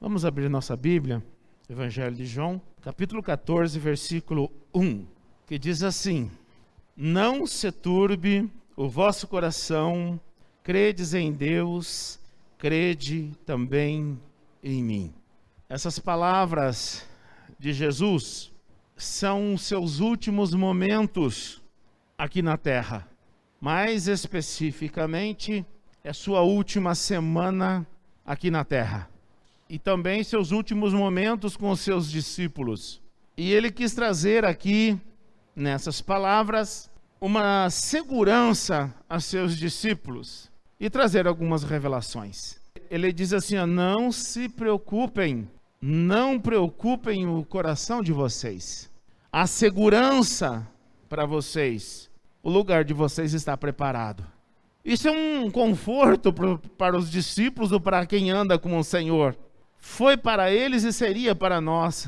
Vamos abrir nossa Bíblia, Evangelho de João, capítulo 14, versículo 1, que diz assim: Não se turbe o vosso coração, credes em Deus, crede também em mim. Essas palavras de Jesus são os seus últimos momentos aqui na terra. Mais especificamente, é sua última semana aqui na terra. E também seus últimos momentos com os seus discípulos. E ele quis trazer aqui, nessas palavras, uma segurança a seus discípulos e trazer algumas revelações. Ele diz assim, não se preocupem, não preocupem o coração de vocês. A segurança para vocês, o lugar de vocês está preparado. Isso é um conforto para os discípulos ou para quem anda com o Senhor. Foi para eles e seria para nós.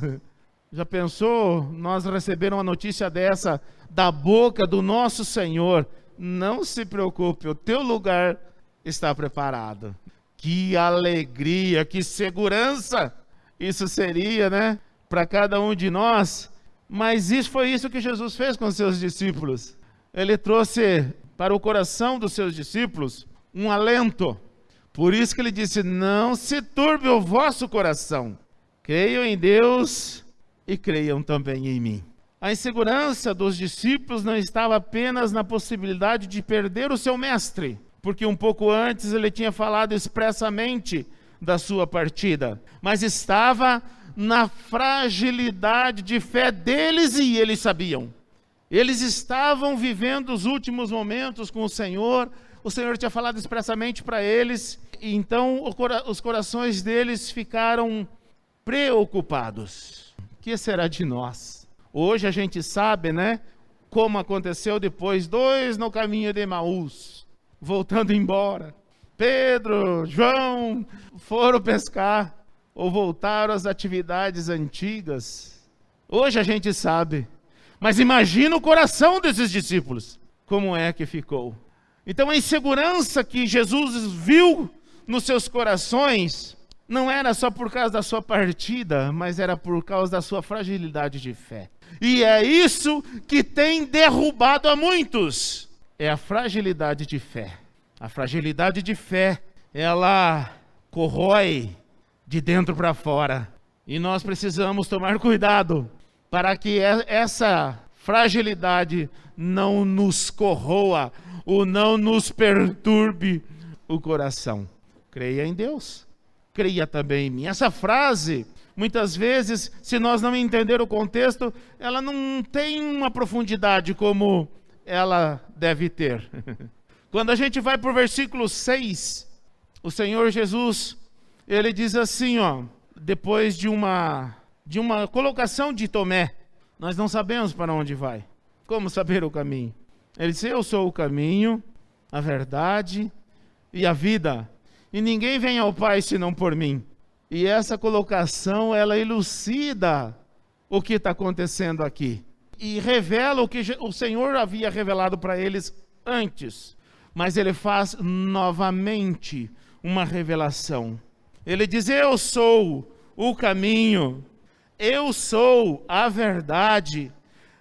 Já pensou nós receber uma notícia dessa da boca do nosso Senhor? Não se preocupe, o teu lugar está preparado. Que alegria, que segurança isso seria, né? Para cada um de nós. Mas foi isso que Jesus fez com os seus discípulos. Ele trouxe para o coração dos seus discípulos um alento. Por isso que ele disse, não se turbe o vosso coração. Creiam em Deus e creiam também em mim. A insegurança dos discípulos não estava apenas na possibilidade de perder o seu mestre, porque um pouco antes ele tinha falado expressamente da sua partida, mas estava na fragilidade de fé deles e eles sabiam. Eles estavam vivendo os últimos momentos com o Senhor tinha falado expressamente para eles, e então os corações deles ficaram preocupados. O que será de nós? Hoje a gente sabe, né, como aconteceu depois, 2 no caminho de Emaús, voltando embora. Pedro, João foram pescar, ou voltaram às atividades antigas. Hoje a gente sabe, mas imagina o coração desses discípulos, como é que ficou. Então a insegurança que Jesus viu nos seus corações não era só por causa da sua partida, mas era por causa da sua fragilidade de fé. E é isso que tem derrubado a muitos, é a fragilidade de fé. A fragilidade de fé, ela corrói de dentro para fora. E nós precisamos tomar cuidado para que essa fragilidade não nos corroa ou não nos perturbe o coração. Creia em Deus, creia também em mim. Essa frase, muitas vezes, se nós não entender o contexto, ela não tem uma profundidade como ela deve ter. Quando a gente vai para o versículo 6, o Senhor Jesus, ele diz assim, depois de uma colocação de Tomé, nós não sabemos para onde vai. Como saber o caminho? Ele disse, eu sou o caminho, a verdade e a vida. E ninguém vem ao Pai senão por mim. E essa colocação, ela elucida o que está acontecendo aqui. E revela o que o Senhor havia revelado para eles antes. Mas ele faz novamente uma revelação. Ele diz, eu sou o caminho, eu sou a verdade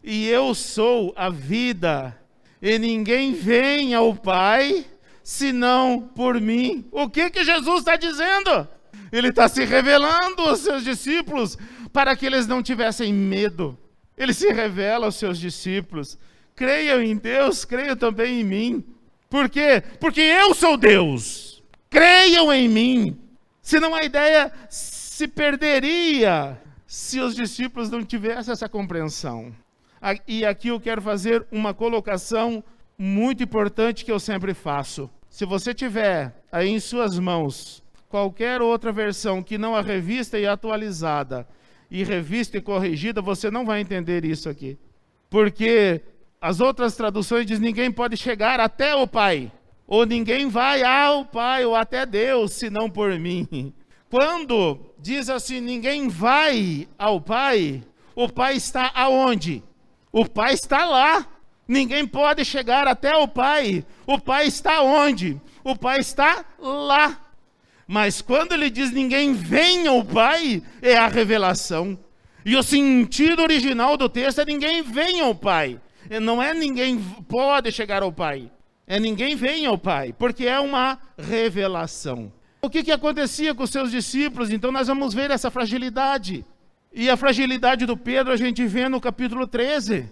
e eu sou a vida. E ninguém vem ao Pai, senão por mim. O que Jesus está dizendo? Ele está se revelando aos seus discípulos, para que eles não tivessem medo. Ele se revela aos seus discípulos. Creiam em Deus, creiam também em mim. Por quê? Porque eu sou Deus. Creiam em mim. Senão a ideia se perderia, se os discípulos não tivessem essa compreensão. E aqui eu quero fazer uma colocação muito importante que eu sempre faço. Se você tiver aí em suas mãos qualquer outra versão que não a revista e atualizada, e revista e corrigida, você não vai entender isso aqui. Porque as outras traduções dizem ninguém pode chegar até o Pai, ou ninguém vai ao Pai, ou até Deus, senão por mim. Quando diz assim, ninguém vai ao Pai, o Pai está aonde? O Pai está lá. Ninguém pode chegar até o Pai. O Pai está onde? O Pai está lá. Mas quando ele diz ninguém vem ao Pai, é a revelação. E o sentido original do texto é ninguém vem ao Pai. Não é ninguém pode chegar ao Pai. É ninguém vem ao Pai, porque é uma revelação. O que acontecia com os seus discípulos? Então nós vamos ver essa fragilidade. E a fragilidade do Pedro a gente vê no capítulo 13,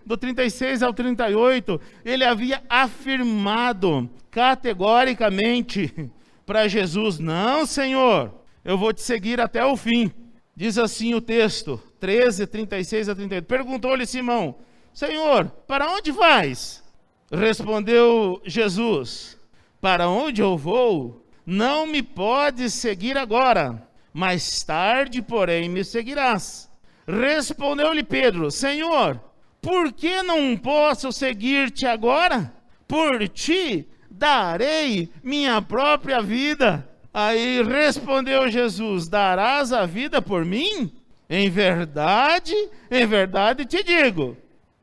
do 36 ao 38. Ele havia afirmado categoricamente para Jesus: não, Senhor, eu vou te seguir até o fim. Diz assim o texto, 13, 36 a 38. Perguntou-lhe Simão: Senhor, para onde vais? Respondeu Jesus: para onde eu vou, não me podes seguir agora, mais tarde, porém, me seguirás. Respondeu-lhe Pedro: Senhor, por que não posso seguir-te agora? Por ti darei minha própria vida. Aí respondeu Jesus: darás a vida por mim? Em verdade te digo,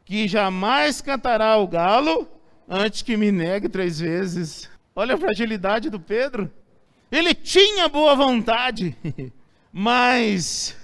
que jamais cantará o galo antes que me negue 3 vezes. Olha a fragilidade do Pedro. Ele tinha boa vontade, mas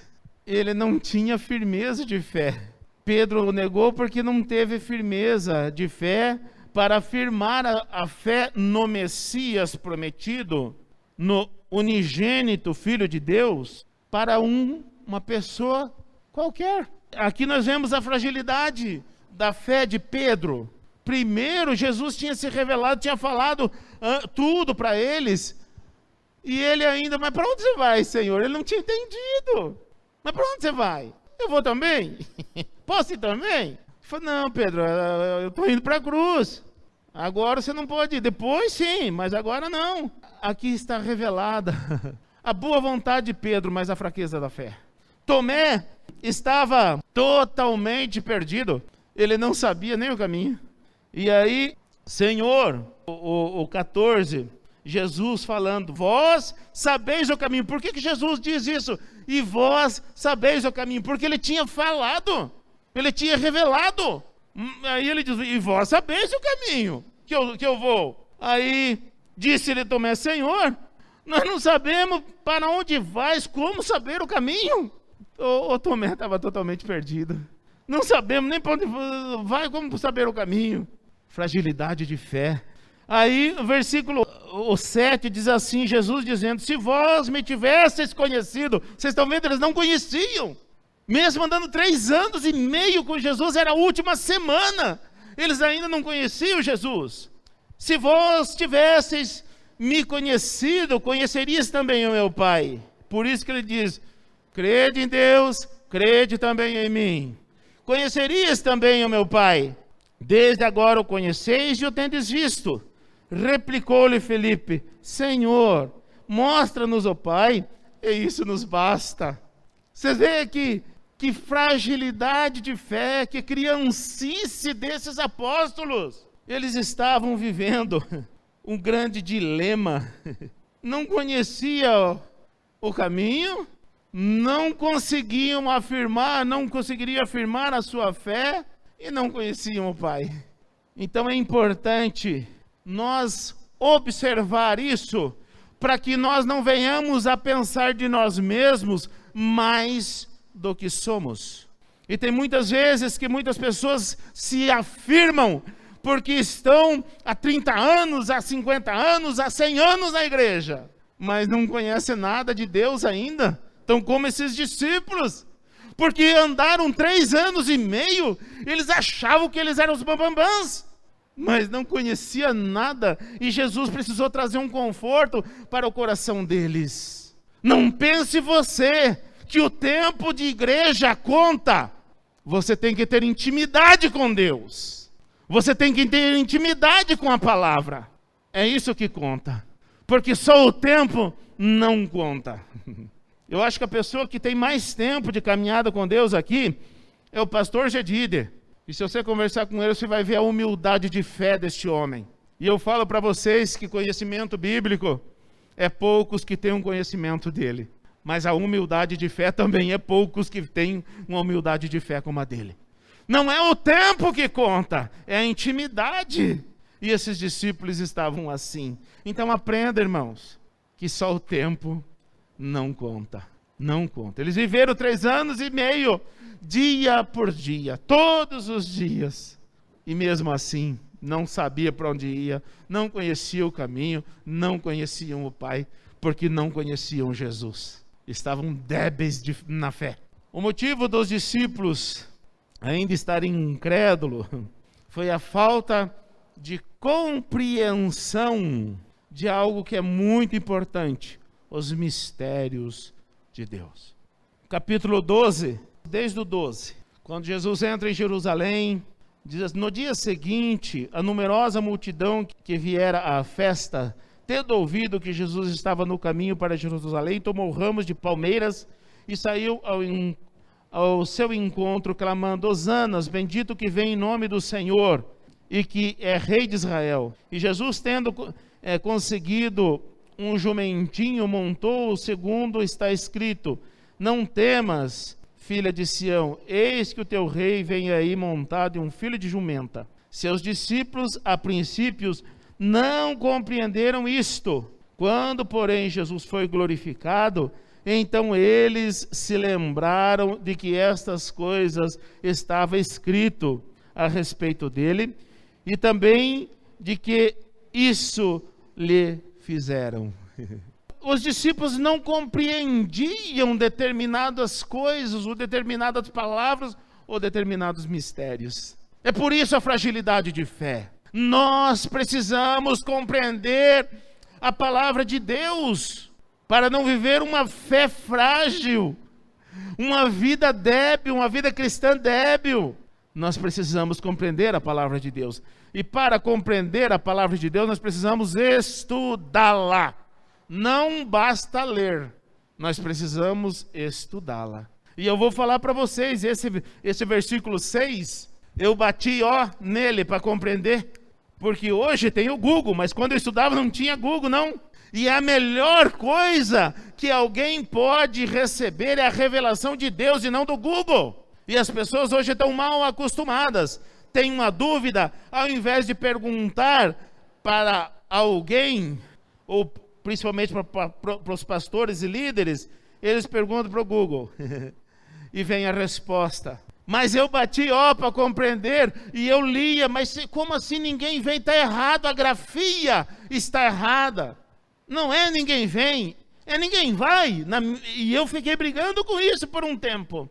ele não tinha firmeza de fé. Pedro o negou porque não teve firmeza de fé para afirmar a fé no Messias prometido, no unigênito Filho de Deus, para uma pessoa qualquer. Aqui nós vemos a fragilidade da fé de Pedro. Primeiro, Jesus tinha se revelado, tinha falado tudo para eles, e ele ainda: mas para onde você vai, Senhor? Ele não tinha entendido. Mas para onde você vai? Eu vou também? Posso ir também? Ele falou: não, Pedro, eu estou indo para a cruz. Agora você não pode ir. Depois sim, mas agora não. Aqui está revelada a boa vontade de Pedro, mas a fraqueza da fé. Tomé estava totalmente perdido. Ele não sabia nem o caminho. E aí, Senhor, o 14, Jesus falando: vós sabeis o caminho. Por que Jesus diz isso? E vós sabeis o caminho? Porque ele tinha falado, ele tinha revelado. Aí ele diz: e vós sabeis o caminho que eu vou. Aí disse-lhe Tomé: Senhor, nós não sabemos para onde vais, como saber o caminho? O Tomé estava totalmente perdido. Não sabemos nem para onde vai, como saber o caminho. Fragilidade de fé. Aí o versículo 7 diz assim, Jesus dizendo: se vós me tivesseis conhecido. Vocês estão vendo, eles não conheciam. Mesmo andando 3 anos e meio com Jesus, era a última semana, eles ainda não conheciam Jesus. Se vós tivesseis me conhecido, conhecerias também o meu Pai. Por isso que ele diz: crede em Deus, crede também em mim. Conhecerias também o meu Pai. Desde agora o conheceis e o tendes visto. Replicou-lhe Felipe: Senhor, mostra-nos o Pai, e isso nos basta. Você vê aqui que fragilidade de fé, que criancice desses apóstolos. Eles estavam vivendo um grande dilema. Não conheciam o caminho, não conseguiriam afirmar a sua fé, e não conheciam o Pai. Então é importante nós observar isso, para que nós não venhamos a pensar de nós mesmos mais do que somos. E tem muitas vezes que muitas pessoas se afirmam porque estão há 30 anos, há 50 anos, há 100 anos na igreja, mas não conhecem nada de Deus ainda. Estão como esses discípulos, porque andaram 3 anos e meio, eles achavam que eles eram os bambambãs, mas não conhecia nada, e Jesus precisou trazer um conforto para o coração deles. Não pense você que o tempo de igreja conta. Você tem que ter intimidade com Deus, você tem que ter intimidade com a palavra, é isso que conta, porque só o tempo não conta. Eu acho que a pessoa que tem mais tempo de caminhada com Deus aqui é o pastor Gedide. E se você conversar com ele, você vai ver a humildade de fé deste homem. E eu falo para vocês que conhecimento bíblico é poucos que têm um conhecimento dele. Mas a humildade de fé também é poucos que têm uma humildade de fé como a dele. Não é o tempo que conta, é a intimidade. E esses discípulos estavam assim. Então aprenda, irmãos, que só o tempo não conta. Não conta. Eles viveram 3 anos e meio, dia por dia, todos os dias. E mesmo assim, não sabia para onde ia, não conhecia o caminho, não conheciam o Pai, porque não conheciam Jesus. Estavam débeis na fé. O motivo dos discípulos ainda estarem incrédulos foi a falta de compreensão de algo que é muito importante, os mistérios de Deus. Capítulo 12, desde o 12, quando Jesus entra em Jerusalém, diz: no dia seguinte, a numerosa multidão que viera à festa, tendo ouvido que Jesus estava no caminho para Jerusalém, tomou ramos de palmeiras e saiu ao seu encontro, clamando: Hosanas, bendito que vem em nome do Senhor e que é Rei de Israel. E Jesus, tendo conseguido um jumentinho, montou, segundo está escrito: não temas, filha de Sião, eis que o teu rei vem aí montado em um filho de jumenta. Seus discípulos, a princípios, não compreenderam isto. Quando, porém, Jesus foi glorificado, então eles se lembraram de que estas coisas estava escrito a respeito dele, e também de que isso lhe fizeram. Os discípulos não compreendiam determinadas coisas, ou determinadas palavras, ou determinados mistérios. É por isso a fragilidade de fé. Nós precisamos compreender a palavra de Deus, para não viver uma fé frágil, uma vida débil, uma vida cristã débil. Nós precisamos compreender a palavra de Deus. E para compreender a palavra de Deus, nós precisamos estudá-la. Não basta ler, nós precisamos estudá-la. E eu vou falar para vocês, esse versículo 6, eu bati nele para compreender, porque hoje tem o Google, mas quando eu estudava não tinha Google, não. E a melhor coisa que alguém pode receber é a revelação de Deus e não do Google. E as pessoas hoje estão mal acostumadas. Tem uma dúvida, ao invés de perguntar para alguém, ou principalmente para os pastores e líderes, eles perguntam para o Google. E vem a resposta. Mas eu bati para compreender, e eu lia, mas como assim ninguém vem? Está errado, a grafia está errada. Não é ninguém vem, é ninguém vai. E eu fiquei brigando com isso por um tempo,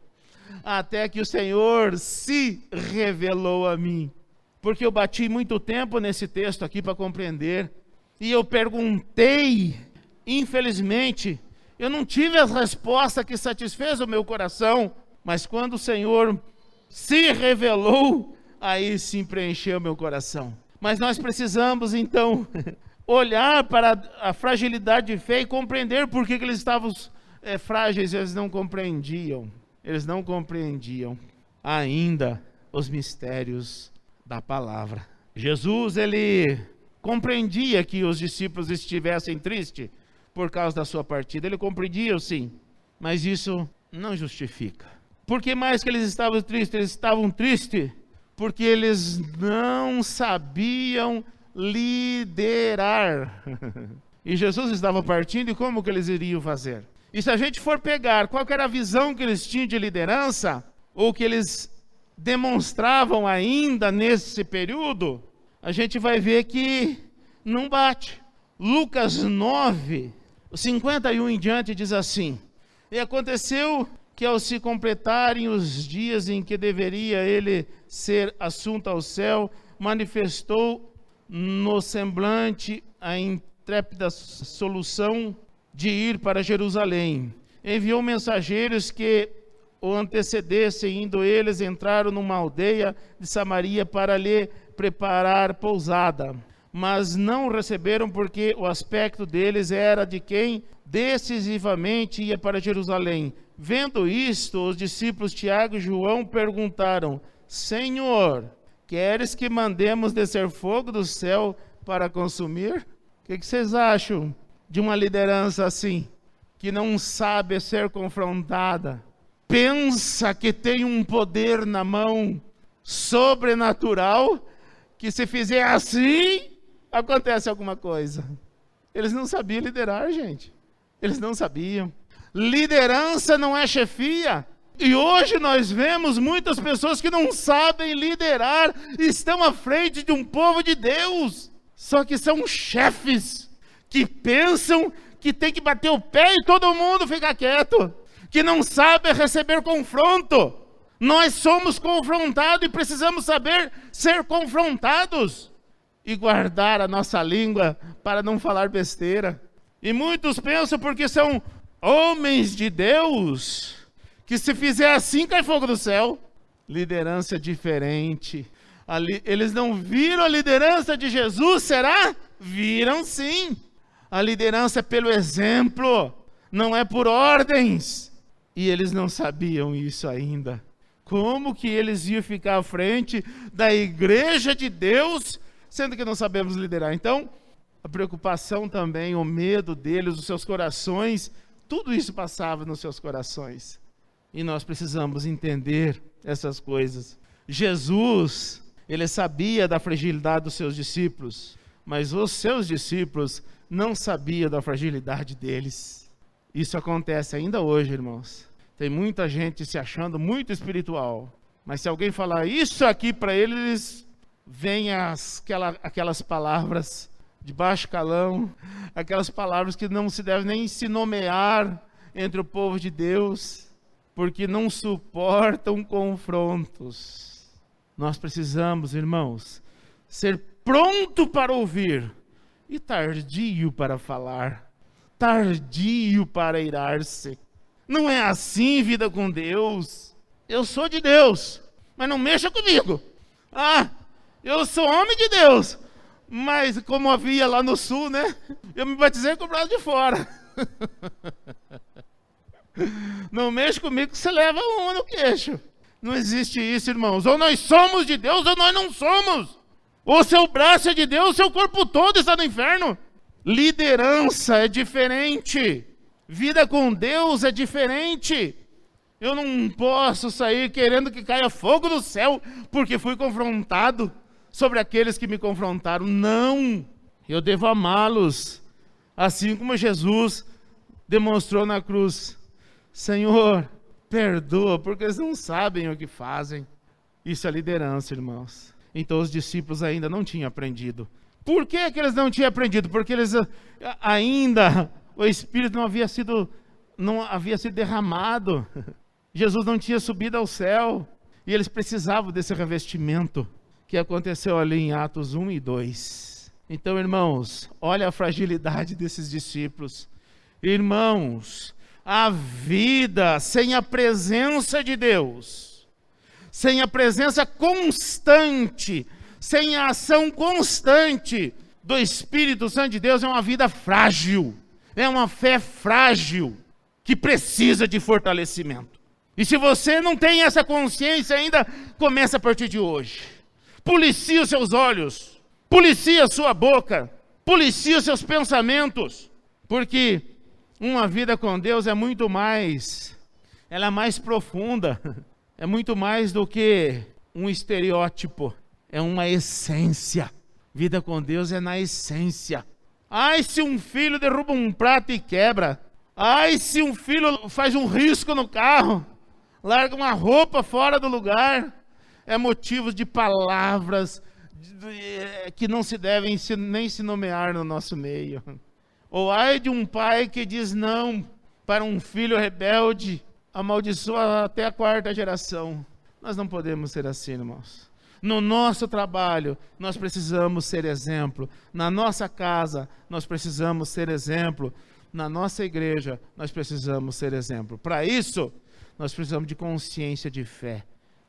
até que o Senhor se revelou a mim. Porque eu bati muito tempo nesse texto aqui para compreender, e eu perguntei, infelizmente, eu não tive a resposta que satisfez o meu coração, mas quando o Senhor se revelou, aí sim preencheu meu coração. Mas nós precisamos então olhar para a fragilidade de fé e compreender por que eles estavam frágeis. Eles não compreendiam ainda os mistérios da palavra. Jesus, ele compreendia que os discípulos estivessem tristes por causa da sua partida. Ele compreendia, sim, mas isso não justifica. Por que mais que eles estavam tristes? Eles estavam tristes porque eles não sabiam liderar. E Jesus estava partindo, e como que eles iriam fazer? E se a gente for pegar qual que era a visão que eles tinham de liderança, ou que eles demonstravam ainda nesse período, a gente vai ver que não bate. Lucas 9, 51 em diante diz assim: e aconteceu que ao se completarem os dias em que deveria ele ser assunto ao céu, manifestou no semblante a intrépida solução de ir para Jerusalém. Enviou mensageiros que o antecedessem, indo eles entraram numa aldeia de Samaria para lhe preparar pousada. Mas não receberam, porque o aspecto deles era de quem decisivamente ia para Jerusalém. Vendo isto, os discípulos Tiago e João perguntaram: Senhor, queres que mandemos descer fogo do céu para consumir? O que vocês acham de uma liderança assim, que não sabe ser confrontada? Pensa que tem um poder na mão sobrenatural, que se fizer assim, acontece alguma coisa. Eles não sabiam liderar, gente. Eles não sabiam. Liderança não é chefia. E hoje nós vemos muitas pessoas que não sabem liderar, estão à frente de um povo de Deus. Só que são chefes que pensam que tem que bater o pé e todo mundo ficar quieto. Que não sabe receber confronto. Nós somos confrontados e precisamos saber ser confrontados. E guardar a nossa língua para não falar besteira. E muitos pensam porque são homens de Deus, que se fizer assim cai fogo do céu. Liderança diferente. Eles não viram a liderança de Jesus, será? Viram sim. A liderança é pelo exemplo, não é por ordens. E eles não sabiam isso ainda. Como que eles iam ficar à frente da igreja de Deus, sendo que não sabemos liderar? Então, a preocupação também, o medo deles, os seus corações, tudo isso passava nos seus corações. E nós precisamos entender essas coisas. Jesus, ele sabia da fragilidade dos seus discípulos, mas os seus discípulos não sabiam da fragilidade deles. Isso acontece ainda hoje, irmãos. Tem muita gente se achando muito espiritual, mas se alguém falar isso aqui para eles, vem aquelas palavras de baixo calão, aquelas palavras que não se deve nem se nomear entre o povo de Deus, porque não suportam confrontos. Nós precisamos, irmãos, ser pronto para ouvir e tardio para falar, tardio para irar-se. Não é assim vida com Deus. Eu sou de Deus, mas não mexa comigo. Eu sou homem de Deus, mas como havia lá no sul, né? Eu me batizei com o braço de fora. Não mexa comigo que você leva uma no queixo. Não existe isso, irmãos. Ou nós somos de Deus ou nós não somos. Ou seu braço é de Deus, seu corpo todo está no inferno. Liderança é diferente. Vida com Deus é diferente. Eu não posso sair querendo que caia fogo do céu porque fui confrontado sobre aqueles que me confrontaram. Não, eu devo amá-los, assim como Jesus demonstrou na cruz. Senhor, perdoa, porque eles não sabem o que fazem. Isso é liderança, irmãos. Então os discípulos ainda não tinham aprendido. Por que eles não tinham aprendido? Porque eles ainda, o Espírito não havia sido derramado. Jesus não tinha subido ao céu. E eles precisavam desse revestimento que aconteceu ali em Atos 1 e 2. Então, irmãos, olha a fragilidade desses discípulos. Irmãos, a vida sem a presença de Deus, sem a presença constante, sem a ação constante do Espírito Santo de Deus, é uma vida frágil, é uma fé frágil, que precisa de fortalecimento. E se você não tem essa consciência ainda, começa a partir de hoje. Policia os seus olhos, policia a sua boca, policia os seus pensamentos, porque uma vida com Deus é muito mais, ela é mais profunda, é muito mais do que um estereótipo, é uma essência. Vida com Deus é na essência. Ai, se um filho derruba um prato e quebra. Ai, se um filho faz um risco no carro, larga uma roupa fora do lugar, é motivo de palavras que não se devem nem se nomear no nosso meio. Ou ai de um pai que diz não para um filho rebelde, amaldiçoa até a 4ª geração. Nós não podemos ser assim, irmãos. No nosso trabalho, nós precisamos ser exemplo. Na nossa casa, nós precisamos ser exemplo. Na nossa igreja, nós precisamos ser exemplo. Para isso, nós precisamos de consciência de fé,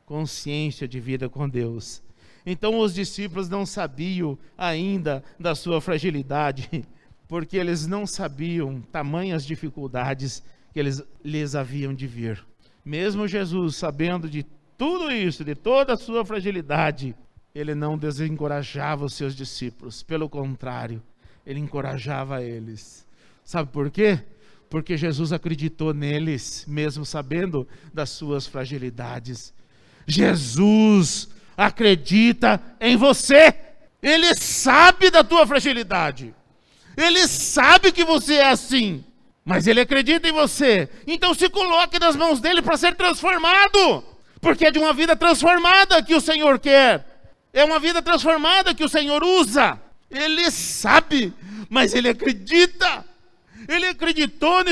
consciência de vida com Deus. Então, os discípulos não sabiam ainda da sua fragilidade, porque eles não sabiam tamanhas dificuldades que lhes haviam de vir. Mesmo Jesus, sabendo de tudo isso, de toda a sua fragilidade, ele não desencorajava os seus discípulos. Pelo contrário, ele encorajava eles. Sabe por quê? Porque Jesus acreditou neles, mesmo sabendo das suas fragilidades. Jesus acredita em você. Ele sabe da tua fragilidade. Ele sabe que você é assim, mas ele acredita em você. Então se coloque nas mãos dele para ser transformado, porque é de uma vida transformada que o Senhor quer. É uma vida transformada que o Senhor usa. Ele sabe, mas ele acredita. Ele acreditou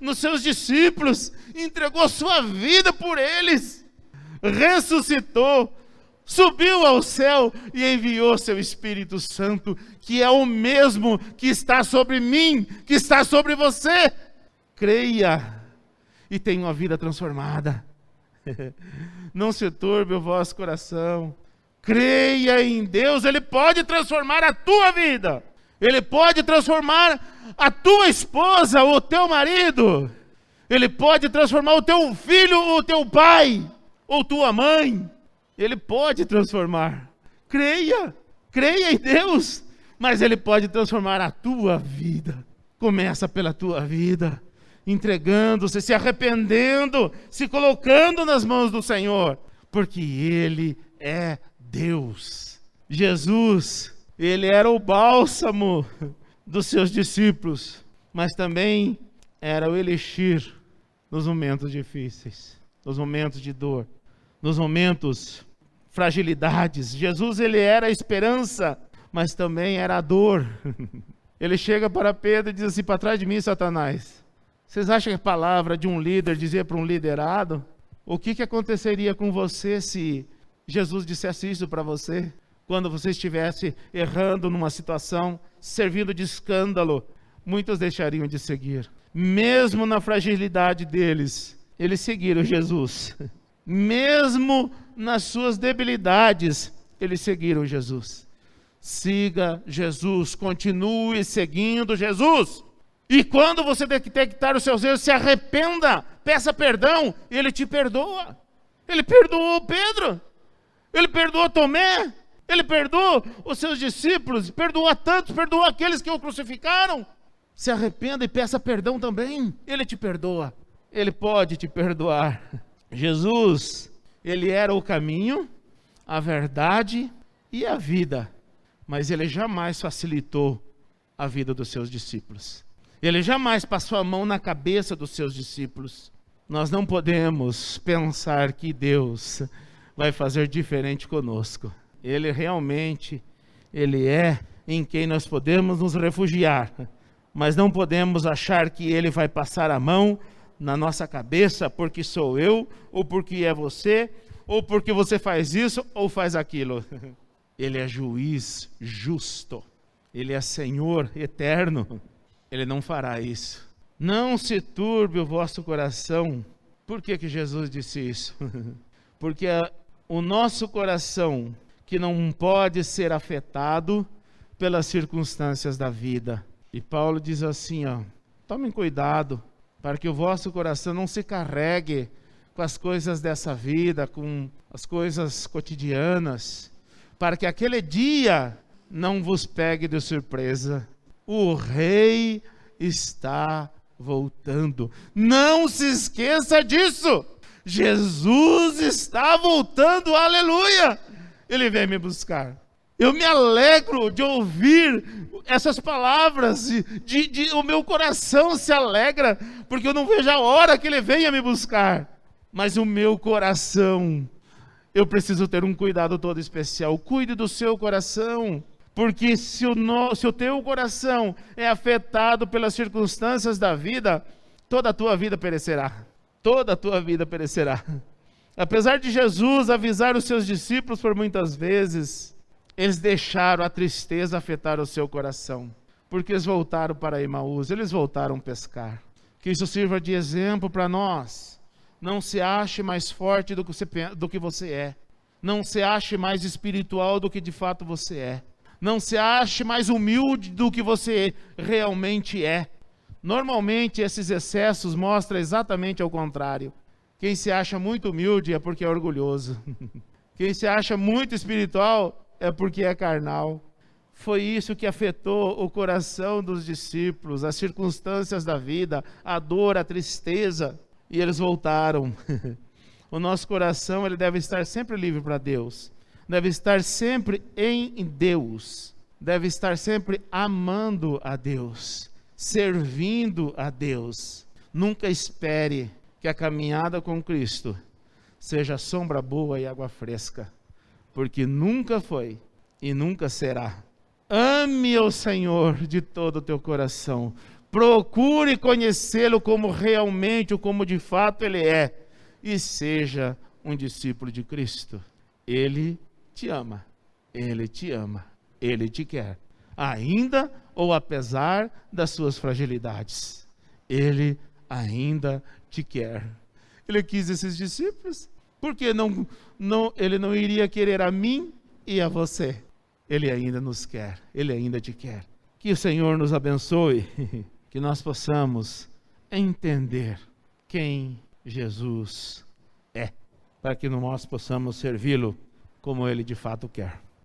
nos seus discípulos, entregou sua vida por eles, ressuscitou, subiu ao céu e enviou seu Espírito Santo, que é o mesmo que está sobre mim, que está sobre você. Creia e tenha uma vida transformada. Não se turbe o vosso coração. Creia em Deus, Ele pode transformar a tua vida. Ele pode transformar a tua esposa, o teu marido. Ele pode transformar o teu filho, o teu pai, ou tua mãe. Ele pode transformar. Creia em Deus, mas Ele pode transformar a tua vida. Começa pela tua vida, entregando-se, se arrependendo, se colocando nas mãos do Senhor, porque Ele é Deus. Jesus, Ele era o bálsamo dos seus discípulos, mas também era o elixir nos momentos difíceis, nos momentos de dor, nos momentos fragilidades. Jesus, ele era a esperança, mas também era a dor. Ele chega para Pedro e diz assim: para trás de mim, Satanás. Vocês acham que a palavra de um líder dizia para um liderado? O que aconteceria com você se Jesus dissesse isso para você? Quando você estivesse errando numa situação, servindo de escândalo, muitos deixariam de seguir. Mesmo na fragilidade deles, eles seguiram Jesus. Mesmo nas suas debilidades, eles seguiram Jesus. Siga Jesus, continue seguindo Jesus. E quando você detectar os seus erros, se arrependa, peça perdão, Ele te perdoa. Ele perdoou Pedro, Ele perdoou Tomé, Ele perdoou os seus discípulos, perdoou a tantos, perdoou aqueles que o crucificaram. Se arrependa e peça perdão também, Ele te perdoa. Ele pode te perdoar. Jesus, Ele era o caminho, a verdade e a vida, mas Ele jamais facilitou a vida dos seus discípulos. Ele jamais passou a mão na cabeça dos seus discípulos. Nós não podemos pensar que Deus vai fazer diferente conosco. Ele realmente, Ele é em quem nós podemos nos refugiar, mas não podemos achar que Ele vai passar a mão na nossa cabeça porque sou eu, ou porque é você, ou porque você faz isso ou faz aquilo. Ele é juiz justo, Ele é Senhor eterno, Ele não fará isso. Não se turbe o vosso coração. Por que Jesus disse isso? Porque o nosso coração, que não pode ser afetado pelas circunstâncias da vida. E Paulo diz assim, tomem cuidado, para que o vosso coração não se carregue com as coisas dessa vida, com as coisas cotidianas, para que aquele dia não vos pegue de surpresa. O Rei está voltando. Não se esqueça disso. Jesus está voltando, aleluia. Ele vem me buscar. Eu me alegro de ouvir essas palavras, o meu coração se alegra, porque eu não vejo a hora que Ele venha me buscar. Mas o meu coração, eu preciso ter um cuidado todo especial. Cuide do seu coração, porque se o teu coração é afetado pelas circunstâncias da vida, toda a tua vida perecerá. Toda a tua vida perecerá. Apesar de Jesus avisar os seus discípulos por muitas vezes, eles deixaram a tristeza afetar o seu coração, porque eles voltaram para Emaús, eles voltaram a pescar. Que isso sirva de exemplo para nós. Não se ache mais forte do que você é. Não se ache mais espiritual do que de fato você é. Não se ache mais humilde do que você realmente é. Normalmente esses excessos mostram exatamente ao contrário. Quem se acha muito humilde é porque é orgulhoso. Quem se acha muito espiritual é porque é carnal. Foi isso que afetou o coração dos discípulos, as circunstâncias da vida, a dor, a tristeza, e eles voltaram. O nosso coração, ele deve estar sempre livre para Deus, deve estar sempre em Deus, deve estar sempre amando a Deus, servindo a Deus. Nunca espere que a caminhada com Cristo seja sombra boa e água fresca, porque nunca foi e nunca será. Ame o Senhor de todo o teu coração. Procure conhecê-lo como realmente, como de fato Ele é. E seja um discípulo de Cristo. Ele te ama. Ele te ama. Ele te quer. Ainda ou apesar das suas fragilidades. Ele ainda te quer. Ele quis esses discípulos. Por que ele não iria querer a mim e a você? Ele ainda nos quer. Ele ainda te quer. Que o Senhor nos abençoe. Que nós possamos entender quem Jesus é, para que nós possamos servi-lo como Ele de fato quer.